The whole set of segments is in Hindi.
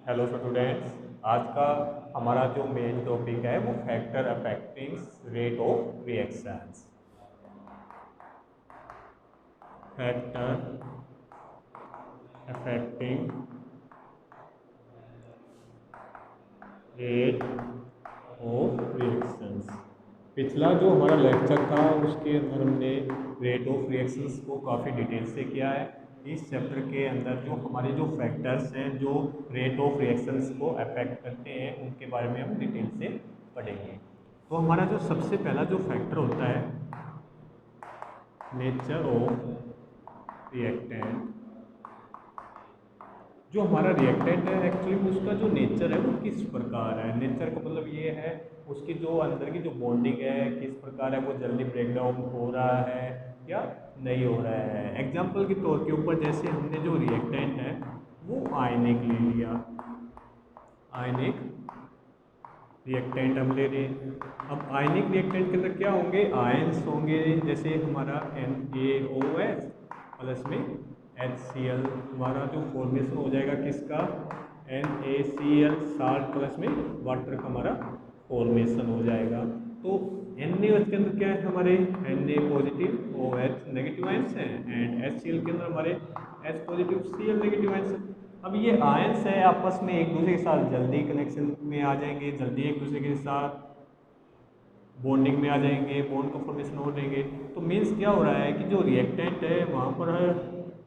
Hello students. आज का हमारा जो मेन टॉपिक है वो factor affecting rate of reactions. Factor affecting rate of reactions. पिछला जो हमारा लेक्चर था उसके अंदर हमने रेट ऑफ रिएक्शंस को काफ़ी डिटेल से किया है। इस चैप्टर के अंदर जो हमारे जो फैक्टर्स हैं जो रेट ऑफ रिएक्शंस को अफेक्ट करते हैं उनके बारे में हम डिटेल से पढ़ेंगे। तो हमारा जो सबसे पहला जो फैक्टर होता है नेचर ऑफ रिएक्टेंट। जो हमारा रिएक्टेंट है एक्चुअली उसका जो नेचर है वो किस प्रकार है। नेचर का मतलब ये है उसकी जो अंदर की जो बॉन्डिंग है किस प्रकार है, वो जल्दी ब्रेक डाउन हो रहा है या नहीं हो रहा है। एग्जाम्पल के तौर के ऊपर जैसे हमने जो रिएक्टेंट है वो आयनिक ले लिया, आयनिक रिएक्टेंट हम ले रहे हैं। अब आयनिक रिएक्टेंट के अंदर क्या होंगे, आयंस होंगे। जैसे हमारा NaOH प्लस में HCl, हमारा जो फॉर्मेशन हो जाएगा किसका, NaCl साल्ट प्लस में वाटर का हमारा फॉर्मेशन हो जाएगा। तो NaOH के अंदर क्या है, हमारे Na positive OH negative ions हैं एंड HCl के अंदर हमारे H positive Cl negative ions हैं। अब ये आयंस है आपस में एक दूसरे के साथ जल्दी कनेक्शन में आ जाएंगे, जल्दी एक दूसरे के साथ बॉन्डिंग में आ जाएंगे, बॉन्ड का फॉर्मेशन हो जाएंगे। तो मीन्स क्या हो रहा है कि जो रिएक्टेंट है वहाँ पर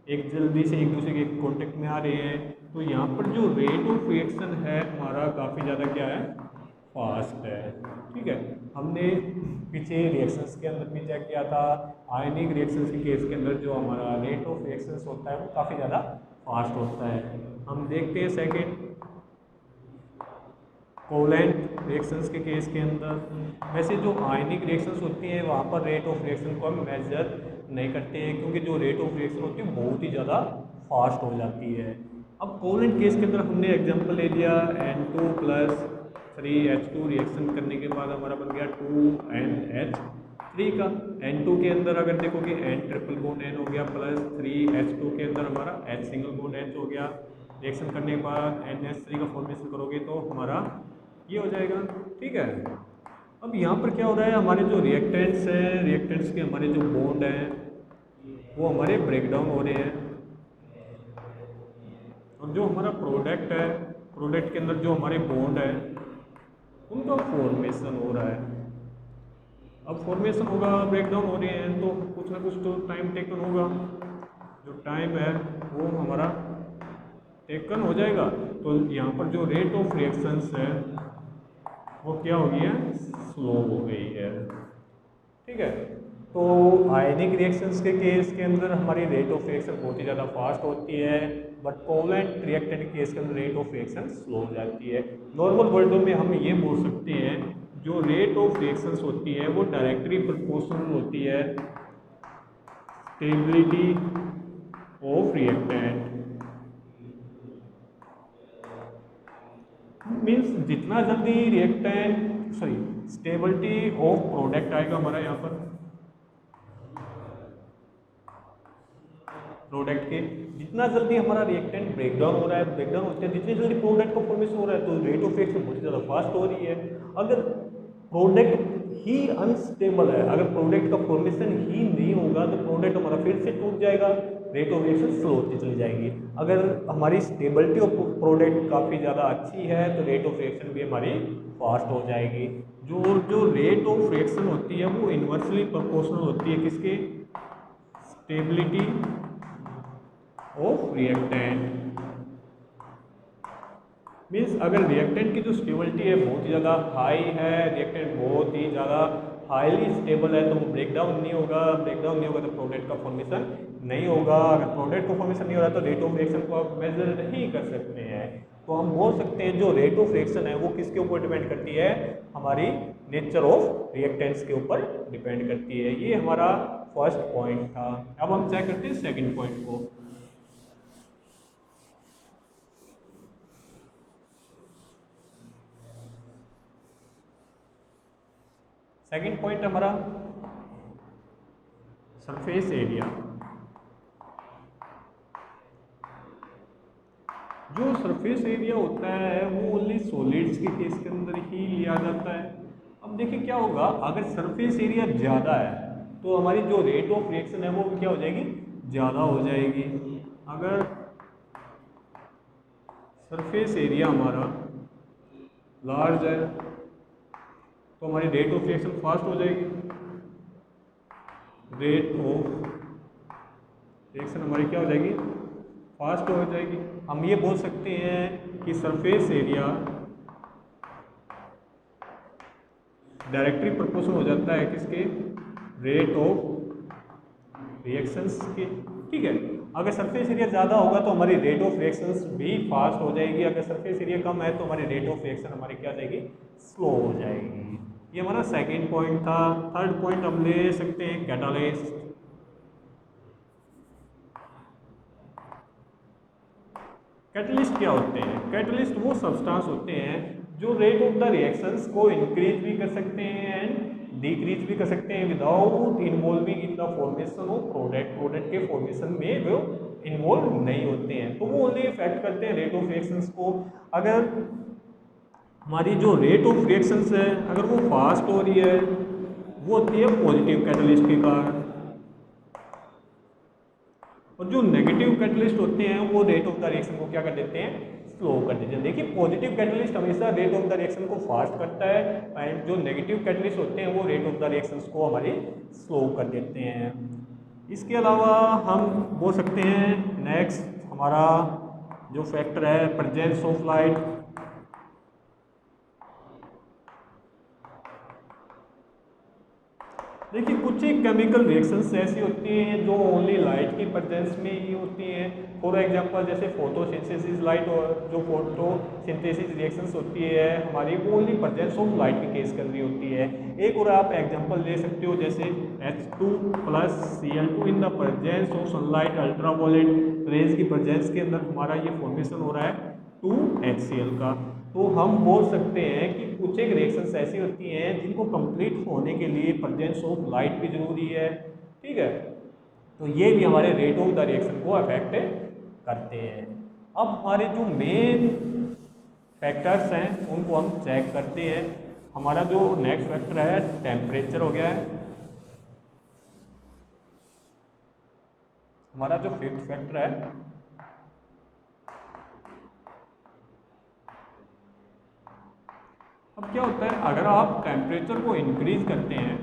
एक जल्दी से एक दूसरे के कांटेक्ट में आ रहे हैं। तो यहाँ पर जो रेट ऑफ रिएक्शन है हमारा काफ़ी ज़्यादा क्या है, फास्ट है। ठीक है, हमने पीछे रिएक्शंस के अंदर भी चेक किया था। आयनिक रिएक्शंस के केस के अंदर जो हमारा रेट ऑफ रिएक्शंस होता है वो काफ़ी ज़्यादा फास्ट होता है। हम देखते हैं सेकेंड कोवलेंट रिएक्शंस के केस के अंदर। वैसे जो आयनिक रिएक्शंस होती हैं वहाँ पर रेट ऑफ रिएक्शन को हम मेजर नहीं करते हैं क्योंकि जो रेट ऑफ रिएक्शन होती है बहुत ही ज़्यादा फास्ट हो जाती है। अब कोवलेंट केस के अंदर हमने एग्जांपल ले लिया N2 प्लस 3H2 रिएक्शन करने के बाद हमारा बन गया 2NH3 का। N2 के अंदर अगर देखोगे N ट्रिपल बॉन्ड N हो गया प्लस 3H2 के अंदर हमारा H सिंगल बॉन्ड H हो गया। रिएक्शन करने के बाद NH3 का फॉर्मेशन करोगे तो हमारा ये हो जाएगा। ठीक है, अब यहाँ पर क्या हो रहा है, हमारे जो रिएक्टेंट्स हैं, रिएक्टेंट्स के हमारे जो बॉन्ड हैं वो हमारे ब्रेक डाउन हो रहे हैं और जो हमारा प्रोडक्ट है, प्रोडक्ट के अंदर जो हमारे बॉन्ड है उनका फॉर्मेशन हो रहा है। अब फॉर्मेशन होगा, ब्रेक डाउन हो रहे हैं तो कुछ ना कुछ तो टाइम टेकन होगा। जो टाइम है वो हमारा टेकन हो जाएगा। तो यहाँ पर जो रेट ऑफ रिएक्शंस है वो क्या हो गई है, स्लो हो गई है। ठीक है, तो आयनिक रिएक्शंस के केस के अंदर हमारी रेट ऑफ रिएक्शन बहुत ही ज़्यादा फास्ट होती है, बट कोवलेंट रिएक्टेंट के केस के अंदर रेट ऑफ रिएक्शन स्लो हो जाती है। नॉर्मल वर्डों में हम ये बोल सकते हैं जो रेट ऑफ रिएक्शंस होती है वो डायरेक्टली प्रोपोर्शनल होती है स्टेबिलिटी ऑफ रिएक्टेंट। मीन्स जितना जल्दी रिएक्टेंट स्टेबिलिटी ऑफ प्रोडक्ट आएगा हमारा यहाँ पर प्रोडक्ट के, जितना जल्दी हमारा रिएक्टेंट ब्रेक डाउन हो रहा है, ब्रेक डाउन होते हैं जितनी जल्दी प्रोडक्ट का फॉर्मेशन हो रहा है तो रेट ऑफ रिएक्शन बहुत ज़्यादा फास्ट हो रही है। अगर प्रोडक्ट ही अनस्टेबल है, अगर प्रोडक्ट का फॉर्मेशन ही नहीं होगा तो प्रोडक्ट हमारा फिर से टूट जाएगा, रेट ऑफ रिएक्शन स्लो होती चली जाएगी। अगर हमारी स्टेबिलिटी ऑफ प्रोडक्ट काफ़ी ज़्यादा अच्छी है तो रेट ऑफ रिएक्शन भी हमारी फास्ट हो जाएगी। जो जो रेट ऑफ रिएक्शन होती है वो इन्वर्सली प्रोपोर्शनल होती है किसके, स्टेबिलिटी ऑफ रिएक्टेंट। मीन्स अगर रिएक्टेंट की जो स्टेबिलिटी है बहुत ही ज़्यादा हाई है, रिएक्टेंट बहुत ही ज़्यादा हाईली स्टेबल है तो वो ब्रेक डाउन नहीं होगा, ब्रेक डाउन नहीं होगा तो प्रोडक्ट का फॉर्मेशन नहीं होगा। अगर प्रोडक्ट का फॉर्मेशन नहीं हो रहा तो रेट ऑफ रिएक्शन को आप मेजर नहीं कर सकते हैं। तो हम बोल सकते हैं जो रेट ऑफ रिएक्शन है वो किसके ऊपर डिपेंड करती है, हमारी नेचर ऑफ रिएक्टेंट्स के ऊपर डिपेंड करती है। ये हमारा फर्स्ट पॉइंट था। अब हम चेक करते हैं सेकेंड पॉइंट को। सेकेंड पॉइंट हमारा सरफेस एरिया। जो सरफेस एरिया होता है वो ओनली सॉलिड्स के केस के अंदर ही लिया जाता है। अब देखिए क्या होगा, अगर सरफेस एरिया ज़्यादा है तो हमारी जो रेट ऑफ रिएक्शन है वो क्या हो जाएगी, ज़्यादा हो जाएगी। अगर सरफेस एरिया हमारा लार्ज है तो हमारी रेट ऑफ रिएक्शन फास्ट हो जाएगी। रेट ऑफ रिएक्शन हमारी क्या हो जाएगी, फास्ट हो जाएगी। हम ये बोल सकते हैं कि सरफेस एरिया डायरेक्टली प्रोपोर्शनल हो जाता है किसके, रेट ऑफ रिएक्शंस के। ठीक है, अगर सरफेस एरिया ज़्यादा होगा तो हमारी रेट ऑफ रिएक्शंस भी फास्ट हो जाएगी। अगर सरफेस एरिया कम है तो हमारी रेट ऑफ रिएक्शन हमारी क्या हो जाएगी, स्लो हो जाएगी। ये हमारा सेकेंड पॉइंट था। थर्ड पॉइंट हम ले सकते हैं कैटालिस्ट। कैटलिस्ट क्या होते हैं, कैटलिस्ट वो सब्सटेंस होते हैं जो रेट ऑफ द रिएक्शंस को इंक्रीज भी कर सकते हैं एंड डिक्रीज भी कर सकते हैं without involving in the formation of product. Product के फॉर्मेशन में वो इन्वॉल्व नहीं होते हैं, तो वो ओनली इफेक्ट करते हैं रेट ऑफ रिएक्शंस को। अगर हमारी जो रेट ऑफ रिएक्शंस है अगर वो फास्ट हो रही है वो होती है पॉजिटिव कैटलिस्ट के कारण, और जो नेगेटिव कैटलिस्ट होते हैं वो रेट ऑफ द रिएक्शन को क्या कर देते हैं, स्लो कर देते हैं। देखिए पॉजिटिव कैटलिस्ट हमेशा रेट ऑफ द रिएक्शन को फास्ट करता है एंड जो नेगेटिव कैटलिस्ट होते हैं वो रेट ऑफ द रिएक्शंस को हमारे स्लो कर देते हैं। इसके अलावा हम बोल सकते हैं नेक्स्ट हमारा जो फैक्टर है प्रेजेंस ऑफ लाइट। देखिए कुछ एक केमिकल रिएक्शंस ऐसी होती हैं जो ओनली लाइट की प्रेजेंस में ही होती हैं। फॉर एग्जांपल जैसे फोटोसिंथेसिस लाइट, और जो फोटोसिंथेसिस रिएक्शंस होती है हमारी वो ओनली प्रेजेंस ऑफ लाइट की केस कर रही होती है। एक और आप एग्जांपल ले सकते हो जैसे H2 plus Cl2 in the presence of sunlight ultraviolet rays की प्रेजेंस के अंदर हमारा ये फॉर्मेशन हो रहा है 2HCl का। तो हम बोल सकते हैं कि कुछ एक रिएक्शंस ऐसी होती हैं जिनको कंप्लीट होने के लिए प्रेजेंस ऑफ लाइट भी जरूरी है। ठीक है, तो ये भी हमारे रेट ऑफ द रिएक्शन को अफेक्ट करते हैं। अब हमारे जो मेन फैक्टर्स हैं उनको हम चेक करते हैं। हमारा जो नेक्स्ट फैक्टर है टेम्परेचर हो गया है। हमारा जो फिफ्थ फैक्टर है अब क्या होता है, अगर आप टेम्परेचर को इंक्रीज करते हैं,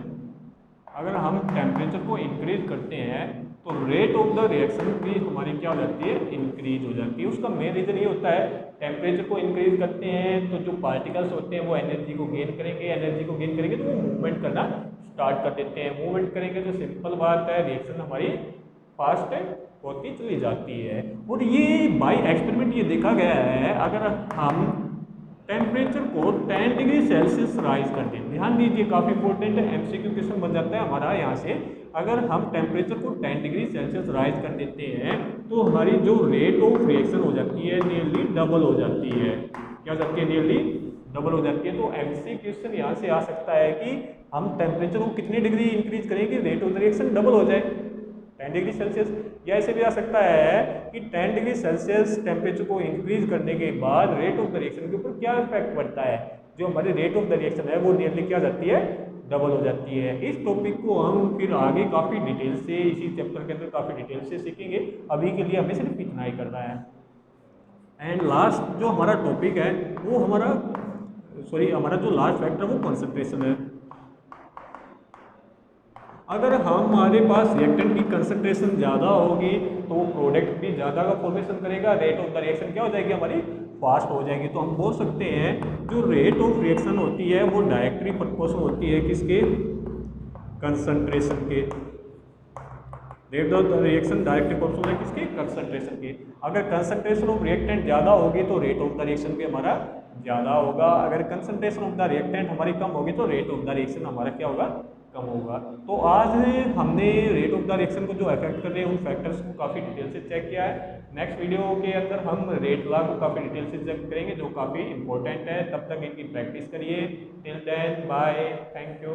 अगर हम टेम्परेचर को इंक्रीज करते हैं तो रेट ऑफ द रिएक्शन भी हमारी क्या हो जाती है, इंक्रीज हो जाती है। उसका मेन रीज़न ये होता है टेम्परेचर को इंक्रीज करते हैं तो जो पार्टिकल्स होते हैं वो एनर्जी को गेन करेंगे, एनर्जी को गेन करेंगे तो वो मूवमेंट करना स्टार्ट कर देते हैं। मूवमेंट करेंगे तो सिंपल बात है रिएक्शन हमारी फास्ट होती चली जाती है। और ये बाय एक्सपेरिमेंट ये देखा गया है, अगर हम टेम्परेचर को 10 डिग्री सेल्सियस राइज कर दें, ध्यान दीजिए काफ़ी इंपॉर्टेंट है, एमसीक्यू क्वेश्चन बन जाता है हमारा यहाँ से। अगर हम टेम्परेचर को 10 डिग्री सेल्सियस राइज कर देते हैं तो हमारी जो रेट ऑफ रिएक्शन हो जाती है नियरली डबल हो जाती है। क्या हो जाती है, नियरली डबल हो जाती है। तो एमसीक्यू क्वेश्चन यहाँ से आ सकता है कि हम टेम्परेचर को कितनी डिग्री इंक्रीज करेंगे rate of the reaction double हो जाए, 10 डिग्री सेल्सियस। या ऐसे भी आ सकता है कि 10 डिग्री सेल्सियस टेम्परेचर को इंक्रीज करने के बाद रेट ऑफ द रिएक्शन के ऊपर क्या इफेक्ट पड़ता है, जो हमारी रेट ऑफ द रिएक्शन है वो नियरली क्या जाती है, डबल हो जाती है। इस टॉपिक को हम फिर आगे काफ़ी डिटेल से इसी चैप्टर के अंदर काफ़ी डिटेल से सीखेंगे। अभी के लिए हमें सिर्फ इतना ही करना है। एंड लास्ट जो हमारा टॉपिक है वो हमारा जो लास्ट फैक्टर वो कंसंट्रेशन है। अगर हमारे पास रिएक्टेंट की कंसंट्रेशन ज़्यादा होगी तो प्रोडक्ट भी ज़्यादा का फॉर्मेशन करेगा, रेट ऑफ द रिएक्शन क्या हो जाएगी, हमारी फास्ट हो जाएगी। तो हम बोल सकते हैं जो रेट ऑफ रिएक्शन होती है वो डायरेक्टली प्रोपोर्शनल होती है किसके, कंसंट्रेशन के। Rate of the reaction directly proportional है किसके, कंसंट्रेशन के। अगर कंसंट्रेशन ऑफ रिएक्टेंट ज़्यादा होगी तो रेट ऑफ द रिएक्शन भी हमारा ज़्यादा होगा। अगर कंसंट्रेशन ऑफ द रिएक्टेंट हमारी कम होगी तो रेट ऑफ द रिएक्शन हमारा क्या होगा, कम होगा। तो आज हमने रेट ऑफ द रिएक्शन को जो अफेक्ट कर रहे हैं उन फैक्टर्स को काफ़ी डिटेल से चेक किया है। नेक्स्ट वीडियो के अंदर हम रेट लॉ को काफ़ी डिटेल से चेक करेंगे जो काफ़ी इंपॉर्टेंट है। तब तक इनकी प्रैक्टिस करिए। Till then bye, thank you.